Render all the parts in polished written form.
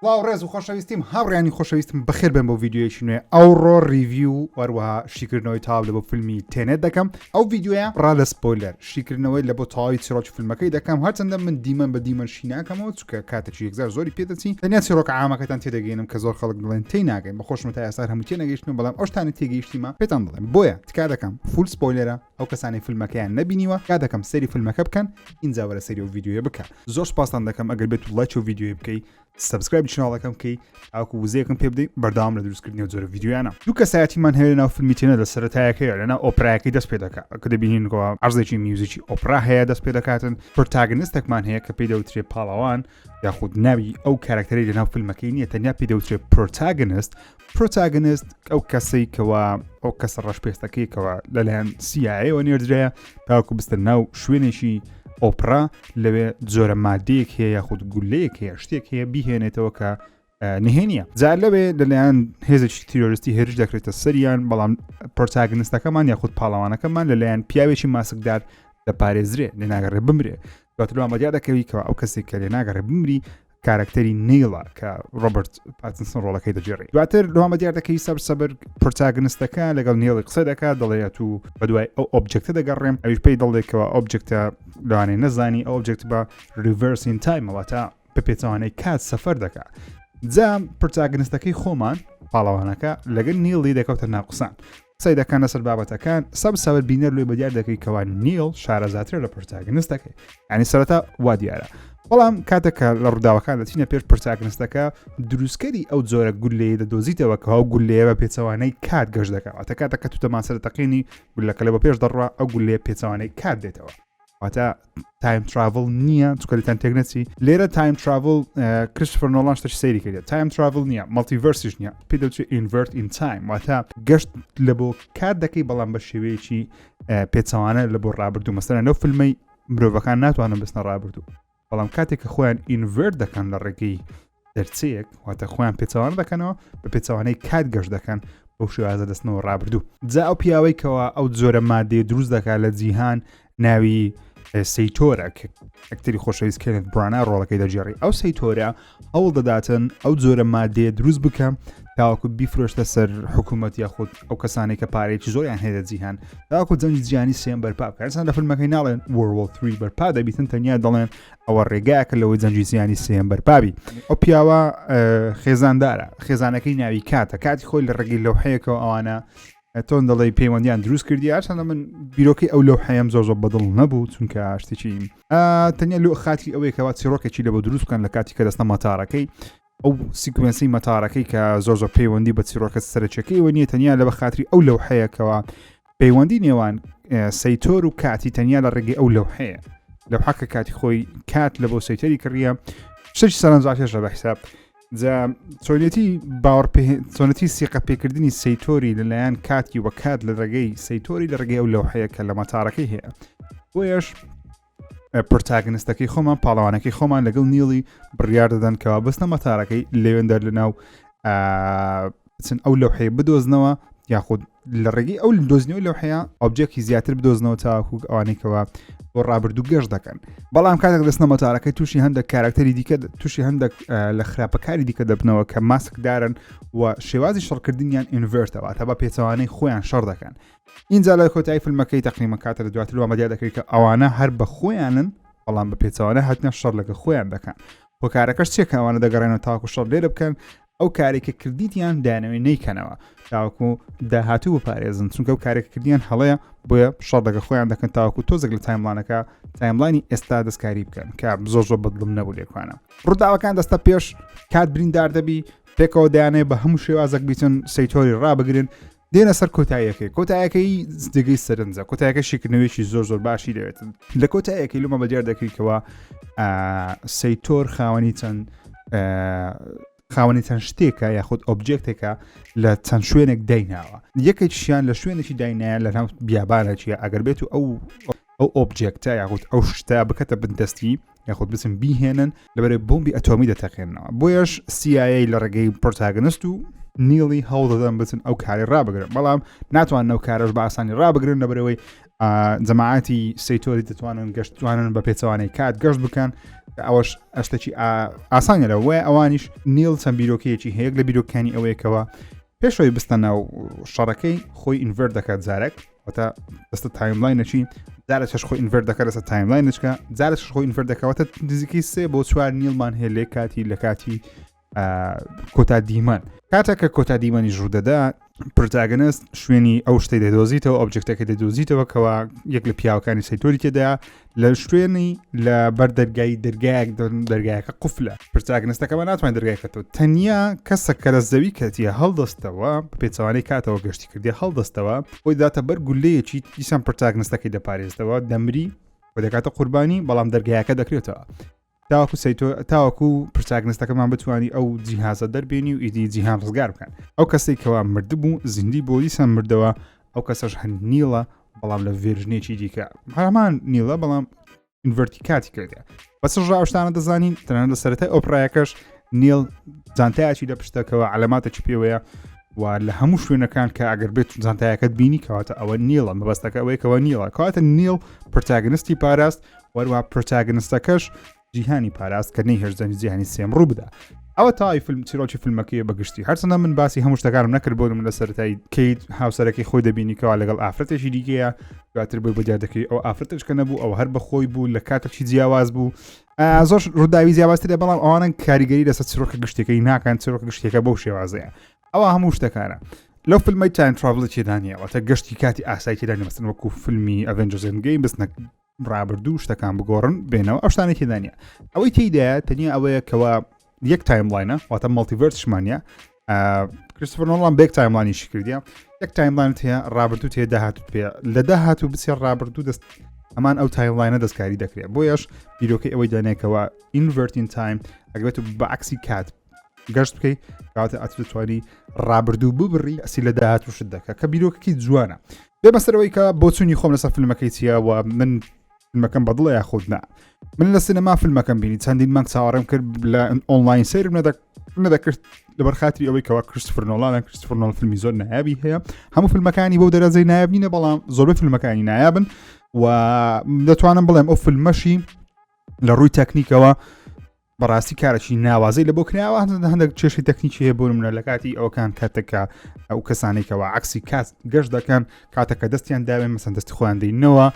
واو ڕێز و خۆشەویستیم هاوڕێیانی خۆشەویستم بەخێر بن بۆ ڤیددیۆیەکی نوێ ئەوڕۆ ریڤیو وەروەها شیکردنەوەی تاو لە بۆ فیلمی تێنێت دەکەم ئەو ڤیددیۆیە ڕا لە سپۆیلەر شیکردنەوەی لە بۆ تەواوی چیرۆکی فیلمەکەی دەکەم هەرچەندە من دیمەن بە دیمەنشی ناکەمەوە چکە کاتێکی یەکزار زۆری پێدەچی تەنیا چیرۆکە عامەکەتان تێدەگەینم کە زۆر خەڵک دڵێن تێی ناگەین بە خۆشمە تا ئێستا هەموو تێ نەگەیشتم بەڵام ئەو شتانە تێگەیشتیمە پێتان دەڵێم بۆیە تکا دەکەم فول سپۆیلەرە ئەو کەسانی فیلمەکەیان نەبینیوە کا دەکەم سەری فیلمەکە بکەن ئینجا وەرە سەری و ڤیددیۆیە بکە زۆر سپاسان دەکەم ئەگەر بێت لایک و ڤیددیۆی بکەی سبسکرایب چناڵەکەم بکەی ئاکو وزەیەکم پێ بدەین بەردەوام لە دروستکردنی جۆرە ڤیددیۆیانە دوو کەسایەتیمان هەیە لەناو فیلمی تێنە لە سەرەتایەکەیە لەناو ئۆپرایەکەی دەست پێ دەکات کە دەبینینەوە عەرزێکی میوزیکی ئۆپرا هەیە دەست پێ دەکاتن پرۆتاگۆنیستێکمان هەیە کە پێی دەوترێت پاڵەوان یاخود ناوی ئەو کارکتەری لەناو فیلمەکەی نییە تەنیا پێی دەوترێت پرۆتاگۆنیست ئەو کەسەی کەوە ئەو کەسە ڕەشپێستەکەی کەوە لەلایەن CIA نێردرایە تاوەکو بستە ناو شوێنێکی ئۆپرا لەوێ جۆرە مادەیەک هەیە یاخود گولەیەک هەیە شتێک هەیە بیهێنێتەوە کە نهێنیە جار لەوێ لەلایەن هێزێکی تیرۆریستی هێرش دەکرێتە سەریان بەڵام پرۆتاگۆنیستەکەمان یاخود پاڵەوانەکەمان لەلایەن پیاوێکی ماسکدار دەپارێزرێ لێ ناگەڕێ بمرێ دواتر ئامادیا دەکەوی کەەوە ئەو کەسێک کە لێ ناگەڕێ بمری کارکتەری نیڵە کە ڕۆبرت پاتنسن ڕۆڵەکەی دەجێڕی دواتر لەوامە دیار دەکەی سەبر پرۆتاگۆنیستەکە لەگەڵ نێڵی قسە دەکات دەڵێت و بەدوای ئەو ئۆبجکتە دەگەڕێم ئەویش پێی دەڵێکەوە ئۆبجکتە لەوانەیە نەزانی ئەو ئۆبجکت بە ریڤرسین تایمەوە تا بە پێچەوانەی کات سەفەر دەکات جا پرۆتاگۆنیستەکەی خۆمان پاڵەوانەکە لەگەڵ نیڵی دەکەوتە ناوقسان قسەی دەکەن لەسەر بابەتەکان سەبر بینەر لێ بەدیار دەکەی کەوا نیڵ شارەزاترە لە پرۆتاگۆنیستەکەی ینی سەرەتا وا دیارە بەڵام کاتێکە لە ڕووداوەکان دەچینە پێش پرۆتاگۆنیستەکە دروستکەری ئەو جۆرە گولەیە دەدۆزیتەوە کە ئەو گولەیە بە پێچەوانەی کات گەشت دەکات واتە کاتێککە تو تەماسە دەتەقینی گولەکە لە بە پێش دەڕوا ئەو گولەیە پێچەوانەی کات دێتەوە واتە تایم تراڤڵ نییە چکەلیتان تێکنەچی لێرە تایم تراڤڵ کریستۆفەر نۆڵان شتێکی سەیری کردێت تایم تراڤڵ نییە مەڵتیڤەرسیش نییە پێی دەوترێت ئینڤەرت ئین تایم واتە گەشت لە بۆ کات دەکەی بەڵام بە شێوەیەکی پێچەوانە لە بۆ ڕابردوو مەسەرەن لەو فیلمەی مرۆڤەکان ناتوانن بستنە ڕابردوو بەڵام کاتێک کە خۆیان ئینڤەرت دەکەن لە ڕێگەی دەرچەیەک واتە خۆیان پێچەوانە دەکەنەوە بە پێچەوانەی کات گەشت دەکەن بەو شێوازە دەستنەوە ڕابردوو جا ئەو پیاوەی کەەوە ئەو جۆرە مادەی دروست دەکات لە جیهان ناوی سەیتۆرە ئەکتەری خۆشەویست کێنێت برانا ڕۆڵەکەی دەجێڕی ئەو سەیتۆرە هەوڵ دەداتن ئەو جۆرە مادەیە دروست بکەم تاوەکو بیفرۆشتە سەر حکوومەت یاخود ئەو کەسانی کە پارێکی زۆریان هەیە جیهان تاوەکو جەنگی جیهانی سێم بەرپا بکەن لە فیلمەکەی ناڵێن World War III بەرپا دەبیتن تەنیا دەڵێن ئەوە ڕێگایەکە لەوەی جەنگی جیهانی سێم بەرپابی ئەو پیاوە خێزاندارە خێزانەکەی ناوی کاتە کاتی خۆی لە ڕێگەی لەوحەیەکەوە ئەوانە تۆن دەڵی پەیوەندیان دروست کردی هەرچەندە من بیرۆکەی ئەو لەوحەیەم زۆر بەدڵ نەبوو چونکە شتێکی تەنیا لۆ خاتی ئەوەیەکەوە چیرۆکێکی لە بۆ دروست بکەن لە کاتی کە دەستە مەتارەکەی ئەو سیکوێنسی مەتارەکەی کە زۆر پەیوەندی بە چیرۆکە سەرچەکەی وە نییە تەنیا لە بە خاتری ئەو لەوحەیەکەوە پەیوەندی نێوان سەیتۆر و کاتی تەنیا لە ڕێگەی ئەو لەوحەیە لەوحەکە کاتی خۆی کات لە بۆ سەیتەری کڕیە شتێکی سەرنجڕاکێشە بە حیساب چۆنەتی سیقە پێکردنی سەیتۆری لەلایەن کاتی وە کات لە ڕێگەی سەیتۆری لە ڕێگەی ئەو لەوحەیە کە لە مەتارەکەی هەیە بۆیەش پرۆتاگۆنیستەکەی خۆمان پاڵەوانەکەی خۆمان لەگەڵ نیڵی بڕیار دەدەن کەوا بستە مەتارەکەی لەوێندەر لەناو چن ئەو لەوحەیە بدۆزنەوە یاخود لە ڕێگەی ئەو دۆزنەوە لەوحەیە ئۆبجێکی زیاتر بدۆزنەوە تاکو ئەوانەیەکەوە بۆ ڕابردوو گەشت دەکەن بەڵام کاتێک دەستنە مەتارەکەی تووشی هەندێک کارکتەری دیکە تووشی هەندێک لە خراپەکاری دیکە دەبنەوە کە ماسکدارن و شێوازی شەڕکردنیان ئینڤەرتەوە تا بە پێچەوانەی خۆیان شەڕ دەکەن اینجا لە کۆتایی فیلمەکەی تەقریبا کاتە دواتر ئامادە دەکەیت کە ئەوانە هەر بە خۆیانن بەڵام بە پێچەوانە هاتنە شەڕ لەگە خۆیان دەکەن بۆ کارەکەش چێکە ئەوانە دەگەڕێنەوە تاوەکو شەڕ لێرە بکەن ئەو کارێکە کردیتیان دانەوەی نەیکەنەوە تاوەکو داهاتوو بپارێزن چونکە ئەو کارێک کردیان هەڵەیە بۆیە شەڕ لەگە خۆیان دەکەن تاوەکو تۆزێک لە تایملانەکە تایملانی ئێستا دەستکاری بکەن کە زۆر بەدڵم نەبوو لێکوانە ڕووداوەکان دەستە پێش کات بریندار دەبی پێکەوە دایانەیە بە هەموو شێوازێک بیتن سەیتۆری ڕابگرن دێنە سەر کۆتایەکەی دەگەی سەرنجە کۆتایەکە شیکردنەوەیکی زۆر باشی دەوێتن لە کۆتایەکەی لومە بەدیار دەکەیتەوە سەیتۆر خاوەنی چەند شتێکە یاخود ئۆبجێکتێکە لە چەند شوێنێک دایناوە یەکێکیشیان لە شوێنێکی داینایە لە ناو بیابانە چیە ئەگەر بێت و ئەو ئۆبجێکتە یاخود ئەو شتە بکەتە بندەستی یاخود بچن بیهێنن لەبەرێ بۆمبی ئەتۆمی دەتەقێنەوە بۆیەش CIA لە ڕێگەی پرۆتاگۆنیست و نیڵی هەوڵ دەدەن بچن ئەو کاری ڕابگرن بەڵام ناتوان ئەو کارەش بە ئاسانی ڕابگرن لەبەرەوەی جەماعەتی سەیتۆری دەتوانن گەشتوانن بە پێچەوانەی کات گەشت بکەن ئەوەش ئەشتێکی ئاسانە لەوە ئەوانیش نیل چەند بیرۆکەیەکی هەیەک لە بیرۆکانی ئەوەیەکەوە پێشەوەی بستە ناو شەڕەکەی خۆی ئینڤەر دەکات جارێک واتە دەستە تایملاینەچی جارێکش خۆی ئینڤەر دەکات لەسەر تایملاینەچکە جارێکش خۆی ئینڤەر دەکەوەتە نزیکەی 3 بۆ 4 نیلمان هەیە لێ کاتی لە کاتی کۆتا دیمان کاتێککە کۆتا دیمانی ژوودەدا پرتاگەنست شوێنی ئەو شتەی دەدۆزیتەوە ئۆبجکتەکە دەدۆزیتەوە کەوا یەک لە پیاوەکانی سەیتۆری تێدا لە شوێنی لە بەر دەرگای دەرگایەک دەرگایەکە قوفلە پرتاگەنستەکەمە ناتوانین دەرگایەکەتەوە تەنیا کەسە کە لە زەوی کەتیە هەڵدەستەوە پێچەوانەی کاتەوە گەشتی کردی هەڵدەستەوە بۆی داتە بەر گولەیەکی دیسان پرتاگەنستەکەی دەپارێزتەوە دەمری و دەکاتە قوربانی بەڵام دەرگایەکە دەکرێتەوە تاوەکو پرتاگنستەکەمان بتوانانی ئەو جیهازە دەربێنی و ئیدی جیهان ڕزگار بکەن ئەو کەسێکەوە مردبوو زیندی بۆ دیسان مردەوە ئەو کەسەش هەند نیڵە بەڵام لە ڤێژنێکی دیکە هەمان نیڵە بەڵام ئینڤەرتی کاتی کردێ بەس ڕاوشتانە دەزانین تەنانەت لە سەرەتای ئۆپرایەکەش نیڵ جانتایەکی لە پشتەکەوە علاماتێکی پێوەیە و لە هەموو شوێنەکان کە ئەگەر بێت جانتایەکەت بینی کەواتە ئەوە نیڵە مەبەستەکە ئەوەیەکەوە نیڵە کەواتە نیڵ پرتاگنستی پاراست وەروە پرتاگنستەکەش جیهانی پاراست کە نەی هێرزانی جیهانی سێم ڕوو بدە ئەوە تای فیلم چیرۆکی فیلمەکەی بەگشتی هەرچەندە من باسی هەموو شتەکانم نەکرد بۆ من لە سەرەتای کەیت هاوسەرەکەی خۆی دەبینیکەوە لەگەڵ ئافرەتێکی دیکەیە دواتر بۆی بەدیار دەکەی ئەو ئافرەتش کە نەبوو ئەو هەر بەخۆی بوو لە کاتێکی جیاواز بوو زۆر ڕووداوی جیاوازترە بەڵام ئەوانە کاریگەری لەسەر چیرۆکە گشتەکەی ناکەن چیرۆکە گشتێکە بەو شێوازەیە ئەوە هەموو شتەکانە لەو فیلمەی تایم تراڤڵ تێدانیەوە گەشتی کاتی ئاسایی تێدانی مەسەن وەکو فیلمی ئەڤێنجەرز ئێندگەیم بستنە ڕابردوو شتەکان بگۆڕن بێنەوە ئەو شتانێکی تێدانە ئەوەی تێدایە تەنیا ئەوەیە کەوا یەک تایملاینە واتە مەڵتیڤەرسشمانە کریستۆفەر نۆڵان بێک تایملاینیشی کردیە یەک تایملاین هەیە ڕابردوو تێ داهاتوت پێ لە داهاتوو بچێ ڕابردوو دەست ئەمان ئەو تایملاینە دەستکاری دەکرێت بۆیەش بیرۆکەی ئەوەی دانێکەوە ئینڤەرتین تایم ئەگەوێت بە عکسی کات گەشت بکەیت کاتە ئەتوانی ڕابردوو ببڕی ئەسی لە داهاتووشت دەکە کە بیرۆکەکی جوانە بێ بەسەرەوەی کە بۆ چوونی خۆم لەسەر فیلمەکەی چیە و من فیلمەکەم بەدڵە یاخودنا من لە سینەما فیلمەکەم بینی چەندین مانگ چاوەڕێم کرد لە ئۆنلاین سەیرم نەدەکرد لەبەر خاتری ئەوەی کەوا کریستۆفەر نۆڵانە کریستۆفەر نۆڵان فیلمی زۆر نایابی هەیە هەموو فیلمەکانی بۆ دەرەجەی نایاب نینە بەڵام زۆربەی فیلمەکانی نایابن و دەتوانم بڵێم ئەو فیلمەشی لە ڕووی تەکنیکەوە بەڕاستی کارێکی ناوازەی لە بۆ کراوە هەندێک کێشی تەکنیکی هەیە بۆ منە لە کاتی ئەوکان کاتێکە ئەو کەسانێکەوە عکسی کات گەشت دەکەن کاتەکە دەستیان داوێن مەسەن دەستی خۆیان دەینەوە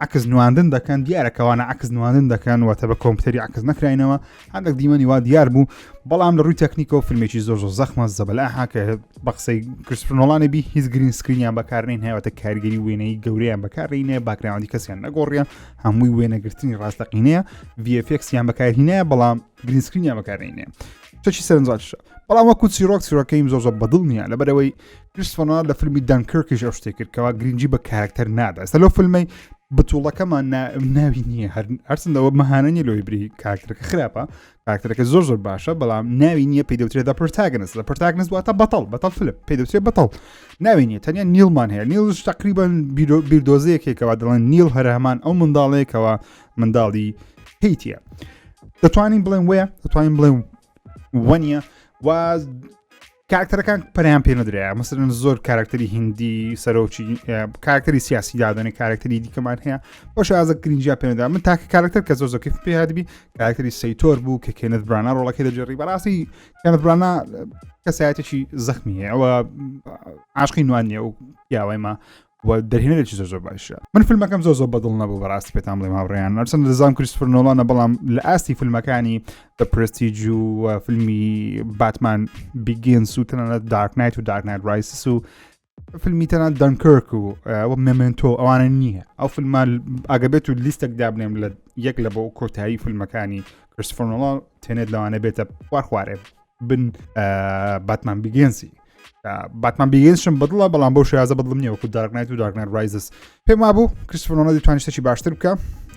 عکس نواندن دەکەن دیارەکەوانە عکس نواندن دەکەن واتە بە کۆمپیوتەری عکس نەکراینەوە هەندێک دیمەنی وا دیار بوو بەڵام لە ڕووی تەکنیکەوە فیلمێکی زۆر زەخمە زەبەلاحا کە بە قسەی کریستۆفەر نۆڵان بی هیچ گرین سکرینیان بەکارنین هەیەوەتە کاریگەری وێنەی گەورەیان بەکارڕینێ باکراوەندی کەسیان نەگۆڕیان هەمووی وێنەگرتنی ڕاستەقینەیە VFX-یان بەکارهینەیە بەڵام گرین سکرینیان بەکارڕینێ چی سەرنجاشە بەڵام وەکو چیرۆکەیم زۆر بەدڵ نییە لەبەرەوەی کریستۆفەر نۆڵان لە فیلمی دانکرکیش ئەو شتێک کرد کەوا گرنگی بە کارکتەر نادا ئێستا لەو فیلمەی بتوڵەکەمان ناوی نییە هەرچەندەوە مەهانەنی لۆی بری کارکتەرەکە خراپە کارکتەرەکە زۆر باشە بەڵام ناوی نییە پێی دەوترێتە پرتاگنست لە پرتاگنست واتە بەتەڵ فیلم پێی دەوترێت بەتەڵ ناوی نییە تەنیا نیڵمان هەیە نیڵش تقریبان بیردۆزەیەکێکەوە دەڵێن نیڵ هەر هەمان ئەو منداڵەیەکەوە منداڵی هیتیە دەتوانین بڵێن وەیە دەتوانین بڵێن وەنیە و کارکتەرەکان پەریان پێ نەدرێە مەسەلەن زۆر کارکتەری هیندی سەرۆکی کارکتەری سیاسی دادەنێ کارکتەری دیکەمان هەیە بۆ شازە گرنگجیا پێنەدا من تاکە کارکتەر کە زۆر زۆکیف پێهاتبی کارکتەری سەیتۆر بوو کە کێنت برانا ڕۆڵەکەی دەجێڕی بەڕاستی کێنت برانا کەسایەتێکی زەخمی هەیە ئەوە عاشقی نوان نییە و پیاوەیمە و دەرهێنێکی زۆر باشە من فیلمەکەم زۆر بەدڵ نەبوو بەڕاستی پێتان بڵێم هاوڕێیان هەرچەندە دەزانم کریستۆفەر نۆڵانە بەڵام لە ئاستی فیلمەکانی The Prestige و فیلمی باتمان بیگینز و تەنانەت دارک نایت و دارک نایت رایسس و فیلمی تەنانەت دانکرک و مێمنتۆ ئەوانە نییە ئەو فیلمە ئەگەبێت و لیستێک دابنێم لە یەک لە بۆ کۆتایی فیلمەکانی کریستۆفەر نۆڵان تێنێت لەوانە بێتە خوارێ بن باتمان بیگینزی باتمان بیگینزشم بەدڵە بەڵام بۆ شێوازە بەدڵم نییە وەکو دارک نایت و دارک نایت رایزس پێم وابوو کریستۆفەر نۆڵان دەتوانێت شتێکی باشتر بکە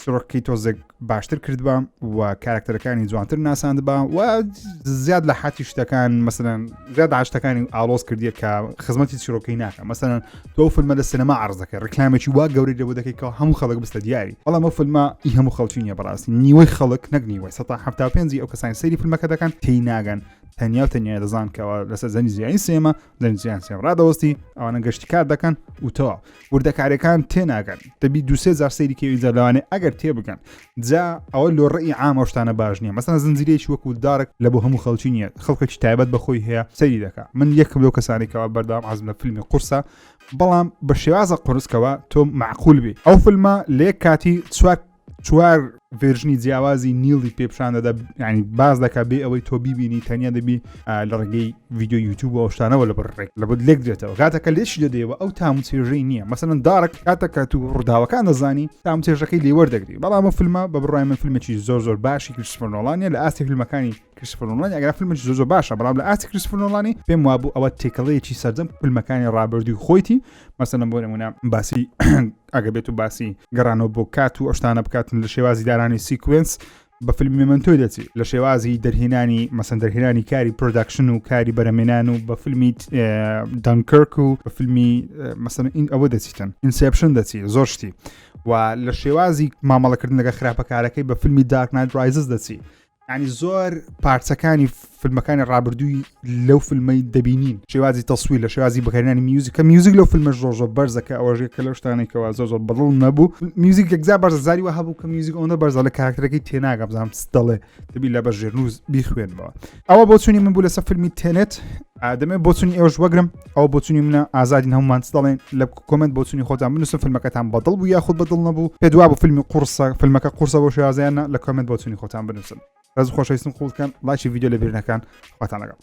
سۆڕەکەی تۆزێک باشتر کردبە و کارکتەرەکانی جوانتر ناساندبە و زیاد لە حاتی شتەکان مەسەلەن زیاد عاشتەکانی ئاڵۆز کردیە کە خزمەتی چیرۆکەی ناکە مەسەلەن تۆ فیلمە لە سینەما عەرزەکە ڕکلامێکی وا گەورەی لەبۆ دەکەیتەوە هەموو خەڵک بستە دیاری بەڵام ئەو فیلمە هەموو خەڵکی نییە بەڕاستی نیوەی خەڵک نەک نیوەی 175 ئەو کەسانی سەیری فیلمەکە دەکەن تێی ناگەن تەنیا و تەنیا دەزان کەەوە لەسەر زەنی زیانی سێمە زەنی زیان سێم ڕادەوەستی ئەوانە گەشتی کار دەکەن وتەوە وردەکارەکان تێناگەن دەبی 2-3 سەیری کێوی زەلوانێ ئەگەر تێبگەن جا ئەوە لۆ ڕێی عامە شتانە باش نییە مەسەن زنجیرێکی وەکو دارك لە بۆ هەموو خەڵکی نییە خەڵکێکی تایبەت بەخۆی هەیە سەیری دەکات من یەکم لەو کەسانێکەوە بەردەوام حەزم لە فیلمی قورسە بەڵام بە شێوازە قورسکەوە تۆ معقول بی ئەو فیلمە لێک کاتی چوار ڤێرژنی جیاوازی نیڵی پێپشان دەدا ینی باز دەکات بێ ئەوەی تۆ بیبینی تەنیا دەبی لە ڕێگەی ڤیددیو یوتیوب و شتانەوە لە بڕێک لە بۆ لێک درێتەوە کاتەکە لێشی دەدەوە ئەو تامچێژەی نییە مەسەن دارك کاتەکە تو ڕووداوەکان دەزانی تامچێژەکەی لێوەردەگری بەڵام ئەو فیلمە بە بڕای من فیلمێکی زۆر باشی کریستۆفەر نۆڵانە لە ئاستی فیلمەکانی کریستۆفەر نۆڵان ئەگەر فیلمێکی زۆر باشە بەڵام لە ئاستی کریستۆفەر نۆڵانی پێم وابوو ئەوە تێکەڵەیەکی سەرجەم فیلمەکانی ڕابردووی خۆیتی مەسەن بۆ نمونە باسی ئەگە بێت و باسی گەڕانەوە بۆ کات و ئەشتانە بکاتن لە شێوازی دارانی سیکوێنس بە فیلمی منتۆی دەچی لە شێوازی دەرهێنانی مەسەن دەرهێنانی کاری پرۆداکشن و کاری بەرەمێنان و بە فیلمی دانکرک و بە فیلمی مەسەن ئەوە دەچیتن ئینسپشن دەچی زۆر شتی و لە شێوازی مامەڵەکردن لەگە خراپەکارەکەی بە فیلمی دارک نایت رایزز دەچی ینی زۆر پارچەکانی فیلمەکانی ڕابردووی لەو فیلمەی دەبینین شێوازی تەسویر لە شێوازی بەکارهێنانی میوزیک کە میوزیک لەو فیلمە زۆر بەرزەکە ئەوەژێکە لەو شتانێکەوە زۆر بەڵڵ نەبوو میوزیک یەکجا بەرزەزاری وە هەبوو کە میوزیک ئەوەندە بەرزە لە کاراکتەرەکەی تێناگە بزانم دەڵێ دەبی لە بەژێرنووز بیخوێنەوە ئەوە بۆ چوونی من بوو لەسەر فیلمی تێنێت دەمێ بۆ چوونی ئێوەش وەگرم ئەو بۆ چوونی منە ئازادین هەمومان دەڵێن لە کۆمنت بۆ چوونی خۆتان بنووسن فیلمەکەتان بەدڵ بوو یاخود بەدڵ نەبوو پێ دووا بوو فیلمی قورسە فیلمەکە قورسە بۆ شێوازیانە لە کۆمنت بۆ چوونی خۆتان بنووسن ڕێز خۆشەویستم قوڵکەن لایکی ڤیدیۆ لە بیرنەکان خواتان لەگەڵ